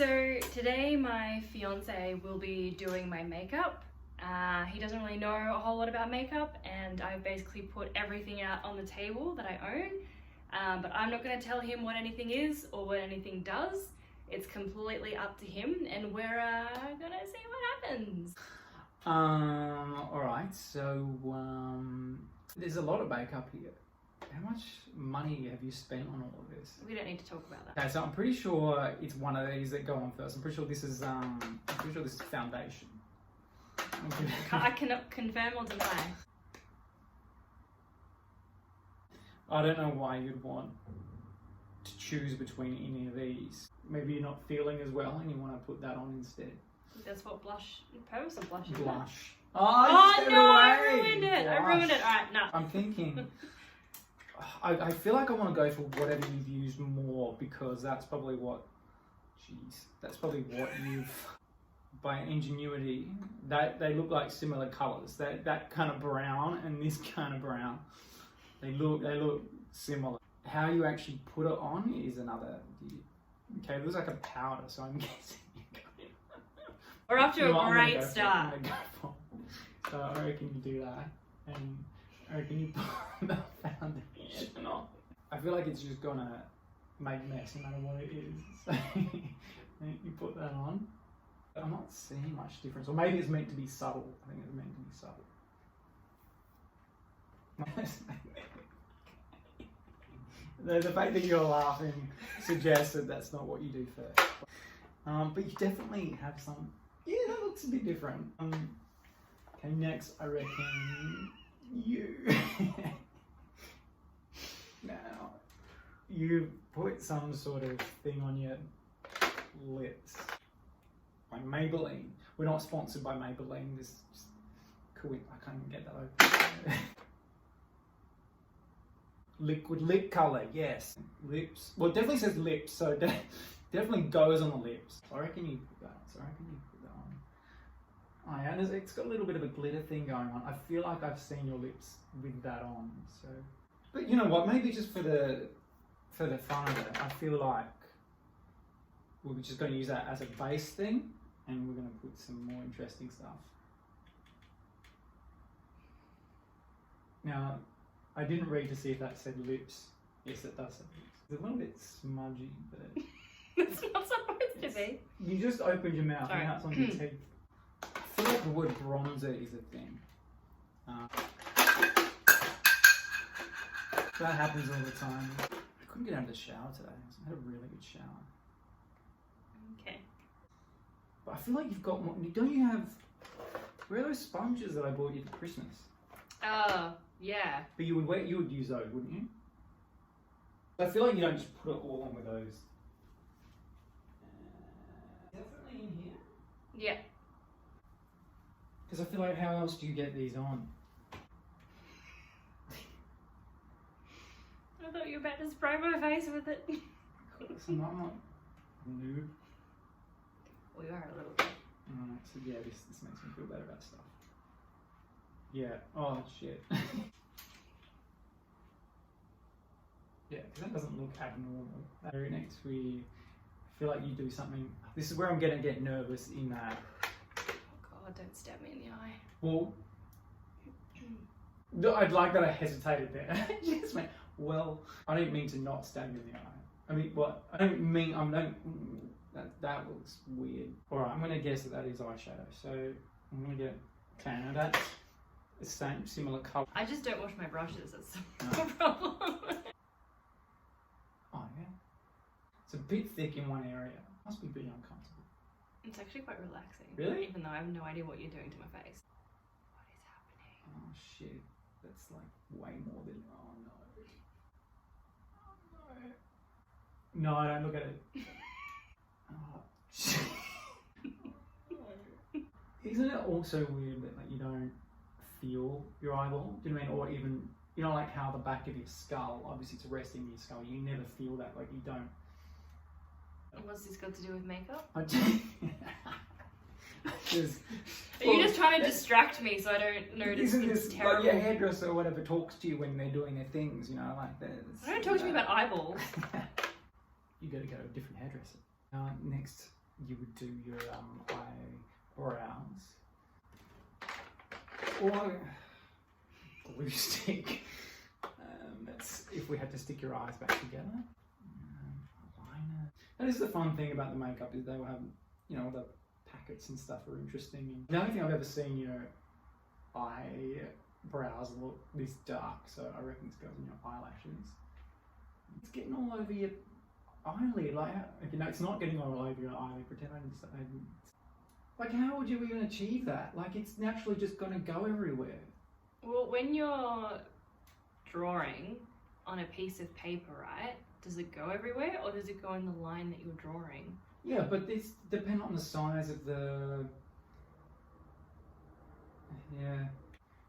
So today my fiance will be doing my makeup. He doesn't really know a whole lot about makeup, and I've basically put everything out on the table that I own. But I'm not going to tell him what anything is or what anything does. It's completely up to him, and we're gonna see what happens. Alright, so there's a lot of makeup here. How much money have you spent on all of this? We don't need to talk about that. Okay, so I'm pretty sure it's one of these that go on first. I'm pretty sure this is foundation. I cannot confirm or deny. I don't know why you'd want to choose between any of these. Maybe you're not feeling as well and you want to put that on instead. That's what blush, purpose of blush is. Blush. Oh no, I ruined it. I ruined it. Alright, no. I'm thinking, I feel like I want to go for whatever you've used more, because that's probably what, that's probably what you've, by ingenuity, they look like similar colours. That kind of brown and this kind of brown, they look similar. How you actually put it on is another. Okay, it looks like a powder, so I'm guessing we're off to a great start. So I reckon you do that, and I reckon you put the foundation on. I feel like it's just gonna make mess no matter what it is. So you put that on. I'm not seeing much difference, or maybe it's meant to be subtle. I think it's meant to be subtle. The fact that you're laughing suggests that that's not what you do first. But you definitely have some. Yeah, that looks a bit different. Okay, next I reckon you. Now, you put some sort of thing on your lips. By Maybelline. We're not sponsored by Maybelline. This just cool. I can't even get that open. Liquid lip colour, yes. Lips. Well, it definitely says lips, so definitely goes on the lips. I reckon you put that. Oh yeah, and it's got a little bit of a glitter thing going on. I feel like I've seen your lips with that on. So, but you know what? Maybe just for the fun of it, I feel like we're just going to use that as a base thing, and we're going to put some more interesting stuff. Now, I didn't read to see if that said lips. Yes, it does say lips. It's a little bit smudgy, but it's not supposed to be. You just opened your mouth. Sorry. And now it's on your teeth. I feel like the word bronzer is a thing. That happens all the time. I couldn't get out of the shower today. I had a really good shower. Okay. But I feel like you've got more. Don't you have? Where are those sponges that I bought you for Christmas? Oh, yeah. But you would use those, wouldn't you? I feel like you don't just put it all on with those. Definitely in here. Yeah. Because I feel like, how else do you get these on? I thought you were about to spray my face with it. I'm not noob. We are a little bit. So yeah, this makes me feel better about stuff. Yeah. Oh shit. Yeah, because that doesn't look abnormal. Next we feel like you do something. This is where I'm gonna get nervous in that. Oh God, don't stab me in the eye. Well, no, I'd like that I hesitated there. Yes, man. Well, I don't mean to not stab you in the eye. I mean, what? I don't mean, that looks weird. Alright, I'm going to guess that is eyeshadow. So, I'm going to get, okay, now that's the same, similar colour. I just don't wash my brushes, that's the problem. Oh, yeah. It's a bit thick in one area. Must be pretty uncomfortable. It's actually quite relaxing. Really? Even though I have no idea what you're doing to my face. What is happening? Oh shit, that's like way more than, oh no. No, don't look at it. Oh, shit. Isn't it also weird that like you don't feel your eyeball? Do you know what I mean? Or even, you know, like how the back of your skull, obviously it's resting in your skull, you never feel that, like you don't. And what's this got to do with makeup? Are you just trying to distract me so I don't notice it's terrible? Like your hairdresser or whatever talks to you when they're doing their things, you know, like that. Don't talk to me about eyeballs. You gotta go to a different hairdresser. Next, you would do your eyebrows. Or glue stick. That's if we had to stick your eyes back together. Eyeliner. That is the fun thing about the makeup, is they will have, you know, the packets and stuff are interesting. The only thing I've ever seen your eyebrows look this dark, so I reckon this goes in your eyelashes. It's getting all over your eyelid, like, you know, it's not getting all over your eyelid. Pretend I didn't say. Like, how would you even achieve that? Like, it's naturally just going to go everywhere. Well, when you're drawing on a piece of paper, right, does it go everywhere or does it go in the line that you're drawing? Yeah, but it's dependent on the size of the... Yeah.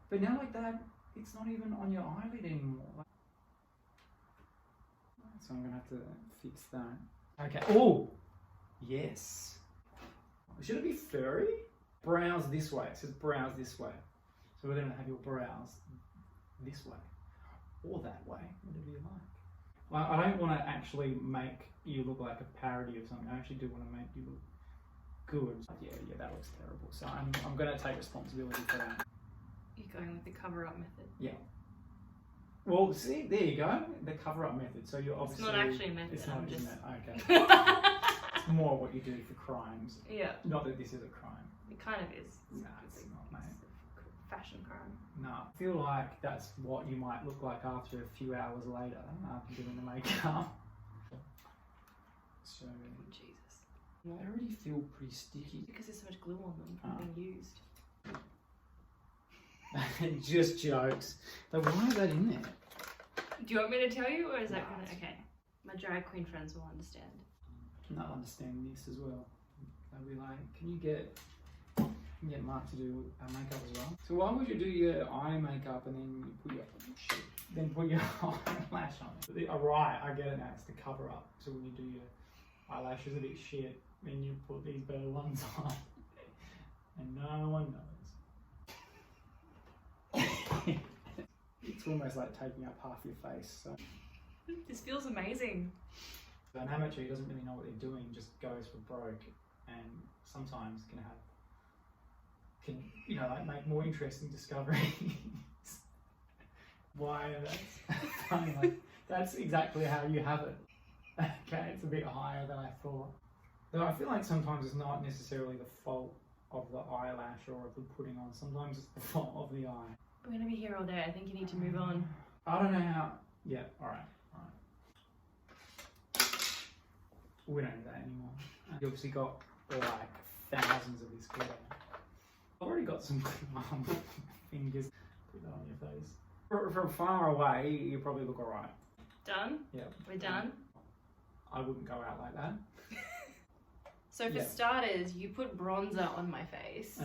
But now like that, it's not even on your eyelid anymore. So I'm going to have to fix that. Okay. Oh! Yes. Should it be furry? Brows this way. It says brows this way. So we're going to have your brows this way. Or that way. Whatever you like. Well, I don't want to actually make you look like a parody of something. I actually do want to make you look good. Yeah, that looks terrible. So I'm going to take responsibility for that. You're going with the cover-up method. Yeah. Well, see, there you go. The cover-up method. So you're obviously... It's not actually a method. It's not just... Okay. It's more what you do for crimes. Yeah. Not that this is a crime. It kind of is. No, it's not, mate. Fashion crime. No, I feel like that's what you might look like after a few hours later, after doing the makeup. So... Oh, Jesus. I already feel pretty sticky. Because there's so much glue on them from being used. Just jokes. But why is that in there? Do you want me to tell you, or is that gonna... Okay. My drag queen friends will understand. Not understand this as well. They'll be like, can you get Mark to do our makeup as well? So why would you do your eye makeup and then you put your eyelash on it? Right, I get it now. It's to cover up. So when you do your eyelashes a bit shit, then you put these better ones on, and no one knows. It's almost like taking up half your face. So. This feels amazing. An amateur who doesn't really know what they're doing just goes for broke, and sometimes can you know, like, make more interesting discoveries. Why? That's funny. Like, that's exactly how you have it. Okay, it's a bit higher than I thought. Though I feel like sometimes it's not necessarily the fault of the eyelash or of the putting on. Sometimes it's the fault of the eye. We're gonna be here all day. I think you need to move on. I don't know how. Yeah. All right. We don't do that anymore. You obviously got like thousands of this glitter. I've already got some fingers. Put that on your face. From far away, you probably look alright. Done? Yeah. We're done? I wouldn't go out like that. So for starters, you put bronzer on my face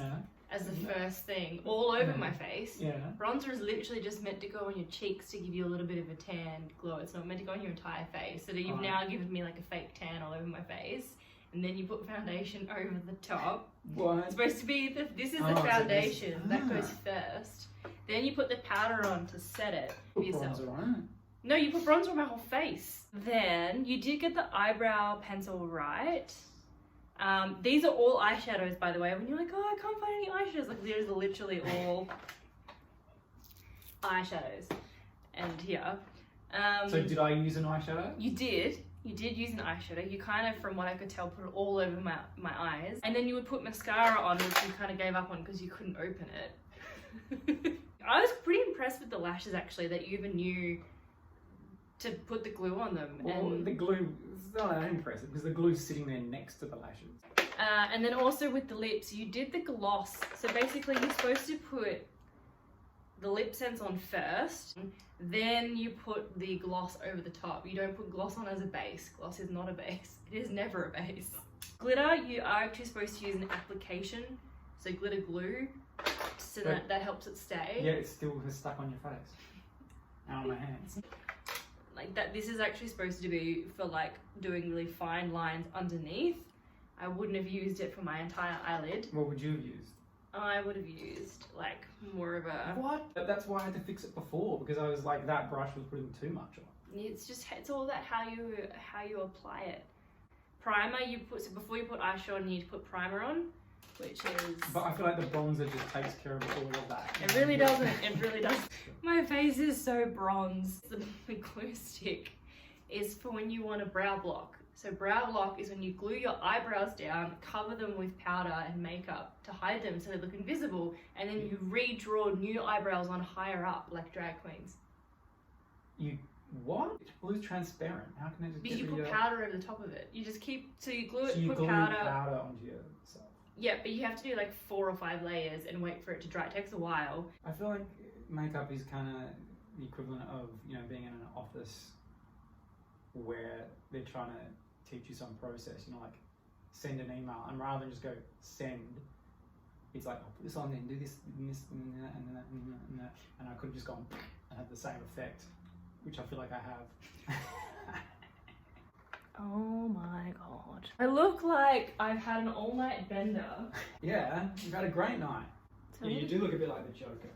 as the first thing, all over my face. Yeah. Bronzer is literally just meant to go on your cheeks to give you a little bit of a tan glow. It's not meant to go on your entire face. So that you've now given me like a fake tan all over my face. And then you put foundation over the top. What? It's supposed to be, this is the foundation. That goes first. Then you put the powder on to set it for yourself. Bronzer on? No, you put bronzer on my whole face. Then you did get the eyebrow pencil right. These are all eyeshadows, by the way. When you're like, oh, I can't find any eyeshadows, like these are literally all eyeshadows. And here. So did I use an eyeshadow? You did. You did use an eyeshadow. You kind of, from what I could tell, put it all over my eyes. And then you would put mascara on, which you kind of gave up on because you couldn't open it. I was pretty impressed with the lashes, actually, that you even knew to put the glue on them. Well, and the glue, it's not that impressive because the glue's sitting there next to the lashes. And then also with the lips, you did the gloss. So basically you're supposed to put the lip sense on first, then you put the gloss over the top. You don't put gloss on as a base. Gloss is not a base. It is never a base. Glitter, you are actually supposed to use an application, so glitter glue, so that helps it stay. Yeah, it's still stuck on your face. And on my hands. Like that, this is actually supposed to be for like doing really fine lines underneath. I wouldn't have used it for my entire eyelid. What would you have used? I would have used like more of a... What? That's why I had to fix it before, because I was like, that brush was putting too much on. It's all about how you apply it. primer, so before you put eyeshadow on, you need to put primer on, which is... But I feel like the bronzer just takes care of all of that. It really doesn't. It really doesn't. My face is so bronzed. The glue stick is for when you want a brow block. So brow block is when you glue your eyebrows down, cover them with powder and makeup to hide them so they look invisible, and then you redraw new eyebrows on higher up like drag queens. What? Blue's transparent. How can it just Because get you rid put of... powder over the top of it. You just keep, so you glue it, So you put glue powder. powder onto yourself. Yeah, but you have to do like 4 or 5 layers and wait for it to dry. It takes a while. I feel like makeup is kind of the equivalent of, you know, being in an office where they're trying to teach you some process, you know, like send an email, and rather than just go send, it's like, I'll put this on, then do this and this and that and that and that and that, and I could have just gone and had the same effect, which I feel like I have. Oh my god. I look like I've had an all-night bender. Yeah, you've had a great night. So Yeah, you do look a bit like the Joker.